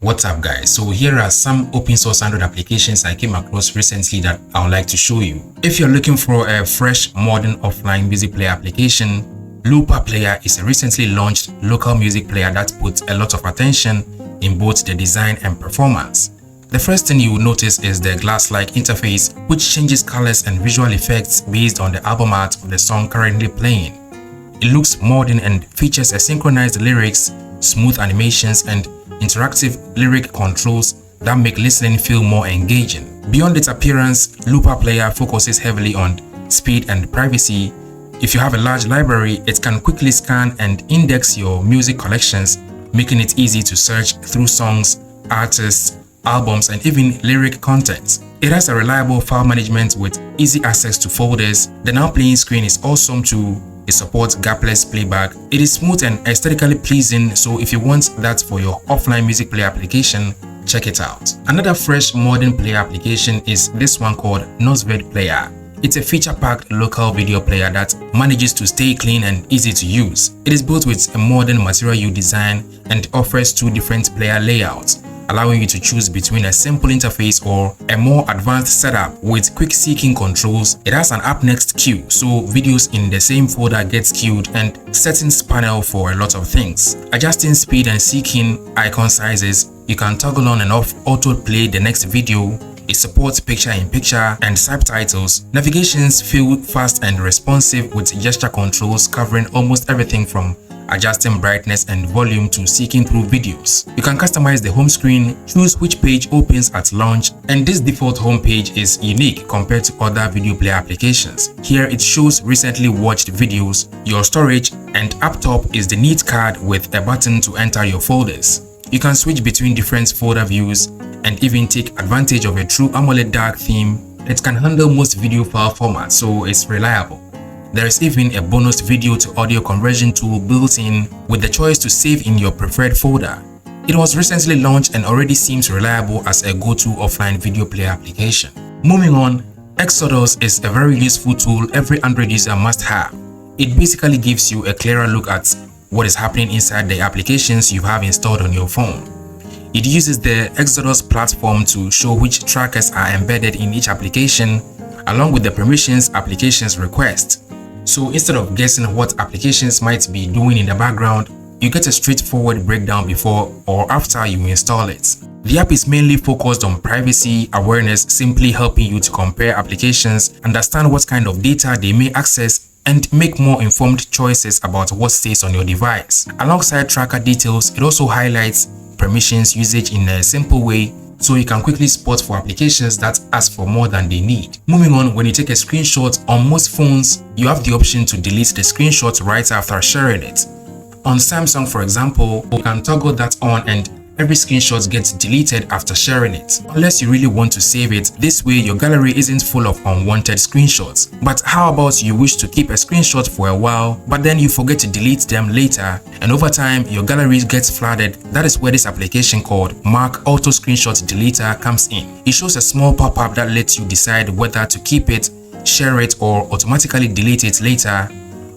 What's up guys, so here are some open source Android applications I came across recently that I would like to show you. If you're looking for a fresh modern offline music player application, Nosved Player is a recently launched local music player that puts a lot of attention in both the design and performance. The first thing you will notice is the glass-like interface, which changes colors and visual effects based on the album art of the song currently playing. It looks modern and features a synchronized lyrics, smooth animations, and interactive lyric controls that make listening feel more engaging. Beyond its appearance, Nosved Player focuses heavily on speed and privacy. If you have a large library, it can quickly scan and index your music collections, making it easy to search through songs, artists, albums, and even lyric content. It has a reliable file management with easy access to folders. The now playing screen is awesome too. It supports gapless playback. It is smooth and aesthetically pleasing, so if you want that for your offline music player application, check it out. Another fresh modern player application is this one called Nosved Player. It's a feature-packed local video player that manages to stay clean and easy to use. It is built with a modern Material U design and offers two different player layouts, allowing you to choose between a simple interface or a more advanced setup with quick seeking controls. It has an up next queue, so videos in the same folder gets queued, and settings panel for a lot of things. Adjusting speed and seeking icon sizes, you can toggle on and off autoplay the next video. It supports picture-in-picture and subtitles. Navigations feel fast and responsive with gesture controls covering almost everything from adjusting brightness and volume to seeking through videos. You can customize the home screen, choose which page opens at launch, and this default home page is unique compared to other video player applications. Here it shows recently watched videos, your storage, and up top is the neat card with a button to enter your folders. You can switch between different folder views and even take advantage of a true AMOLED dark theme that can handle most video file formats, so it's reliable. There is even a bonus video to audio conversion tool built in with the choice to save in your preferred folder. It was recently launched and already seems reliable as a go-to offline video player application. Moving on, Exodus is a very useful tool every Android user must have. It basically gives you a clearer look at what is happening inside the applications you have installed on your phone. It uses the Exodus platform to show which trackers are embedded in each application, along with the permissions applications request. So instead of guessing what applications might be doing in the background, you get a straightforward breakdown before or after you install it. The app is mainly focused on privacy awareness, simply helping you to compare applications, understand what kind of data they may access, and make more informed choices about what stays on your device. Alongside tracker details, it also highlights permissions usage in a simple way, so you can quickly spot for applications that ask for more than they need. Moving on, when you take a screenshot, on most phones, you have the option to delete the screenshot right after sharing it. On Samsung, for example, you can toggle that on and every screenshot gets deleted after sharing it. Unless you really want to save it, this way your gallery isn't full of unwanted screenshots. But how about you wish to keep a screenshot for a while, but then you forget to delete them later, and over time your gallery gets flooded? That is where this application called Mark Auto Screenshot Deleter comes in. It shows a small pop-up that lets you decide whether to keep it, share it, or automatically delete it later.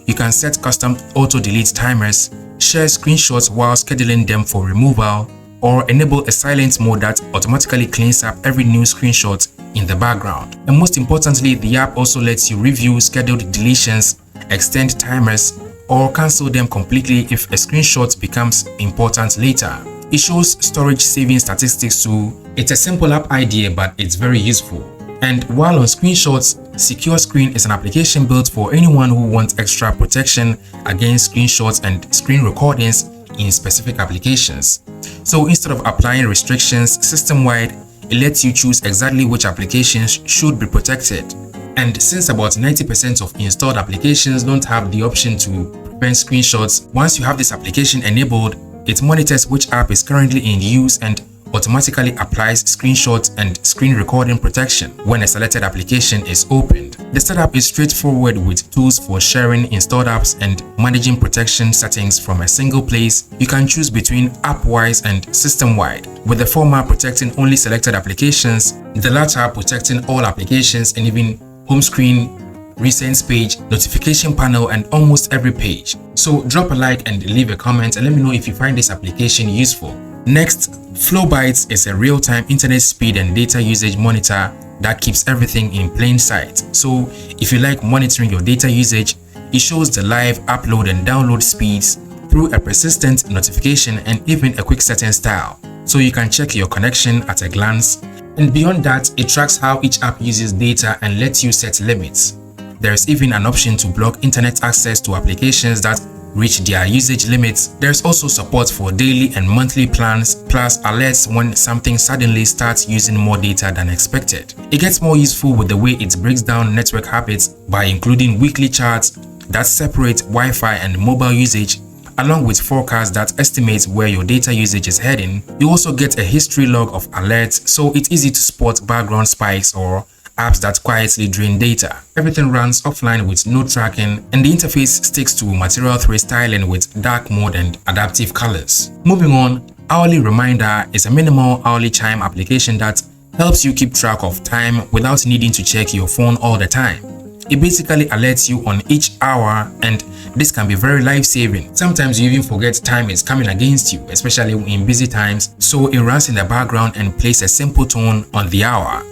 You can set custom auto-delete timers, share screenshots while scheduling them for removal, or enable a silent mode that automatically cleans up every new screenshot in the background. And most importantly, the app also lets you review scheduled deletions, extend timers, or cancel them completely if a screenshot becomes important later. It shows storage saving statistics too. It's a simple app idea, but it's very useful. And while on screenshots, SecureScreen is an application built for anyone who wants extra protection against screenshots and screen recordings in specific applications. So instead of applying restrictions system-wide, it lets you choose exactly which applications should be protected. And since about 90% of installed applications don't have the option to prevent screenshots, once you have this application enabled, it monitors which app is currently in use and automatically applies screenshot and screen recording protection when a selected application is opened. The setup is straightforward with tools for sharing installed apps and managing protection settings from a single place. You can choose between app-wise and system-wide, with the former protecting only selected applications, the latter protecting all applications and even home screen, recents page, notification panel, and almost every page. So drop a like and leave a comment and let me know if you find this application useful. Next, FlowBytes is a real-time internet speed and data usage monitor that keeps everything in plain sight. So if you like monitoring your data usage, it shows the live upload and download speeds through a persistent notification and even a quick setting style. So you can check your connection at a glance. And beyond that, it tracks how each app uses data and lets you set limits. There is even an option to block internet access to applications that reach their usage limits. There's also support for daily and monthly plans, plus alerts when something suddenly starts using more data than expected. It gets more useful with the way it breaks down network habits by including weekly charts that separate Wi-Fi and mobile usage, along with forecasts that estimate where your data usage is heading. You also get a history log of alerts, so it's easy to spot background spikes or apps that quietly drain data. Everything runs offline with no tracking, and the interface sticks to Material 3 styling with dark mode and adaptive colors. Moving on, Hourly Reminder is a minimal hourly chime application that helps you keep track of time without needing to check your phone all the time. It basically alerts you on each hour, and this can be very life-saving. Sometimes you even forget time is coming against you, especially in busy times, so it runs in the background and plays a simple tone on the hour.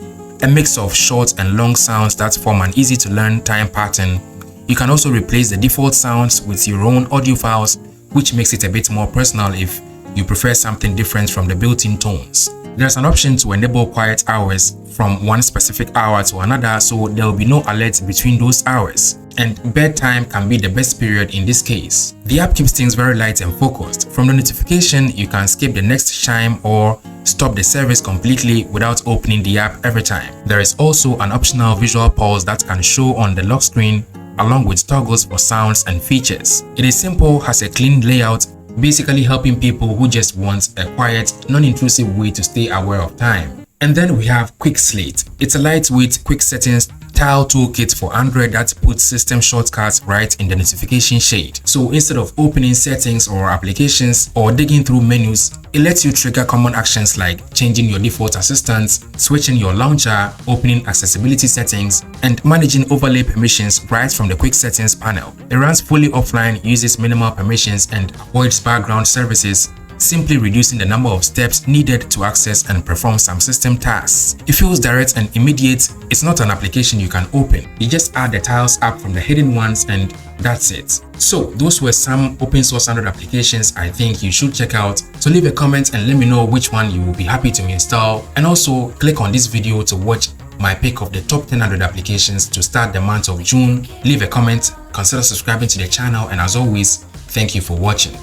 A mix of short and long sounds that form an easy-to-learn time pattern. You can also replace the default sounds with your own audio files, which makes it a bit more personal if you prefer something different from the built-in tones. There's an option to enable quiet hours from one specific hour to another, so there will be no alerts between those hours. And bedtime can be the best period in this case. The app keeps things very light and focused. From the notification, you can skip the next chime or stop the service completely without opening the app every time. There is also an optional visual pulse that can show on the lock screen, along with toggles for sounds and features. It is simple, has a clean layout, basically helping people who just want a quiet, non-intrusive way to stay aware of time. And then we have QuickSlate. It's a lightweight, quick settings tile toolkit for Android that puts system shortcuts right in the notification shade. So instead of opening settings or applications or digging through menus, it lets you trigger common actions like changing your default assistants, switching your launcher, opening accessibility settings, and managing overlay permissions right from the quick settings panel. It runs fully offline, uses minimal permissions, and avoids background services, simply reducing the number of steps needed to access and perform some system tasks. It feels direct and immediate. It's not an application you can open. You just add the tiles app from the hidden ones and that's it. So those were some open source Android applications I think you should check out. So leave a comment and let me know which one you will be happy to install, and also click on this video to watch my pick of the top 10 Android applications to start the month of June. Leave a comment, consider subscribing to the channel, and as always, thank you for watching.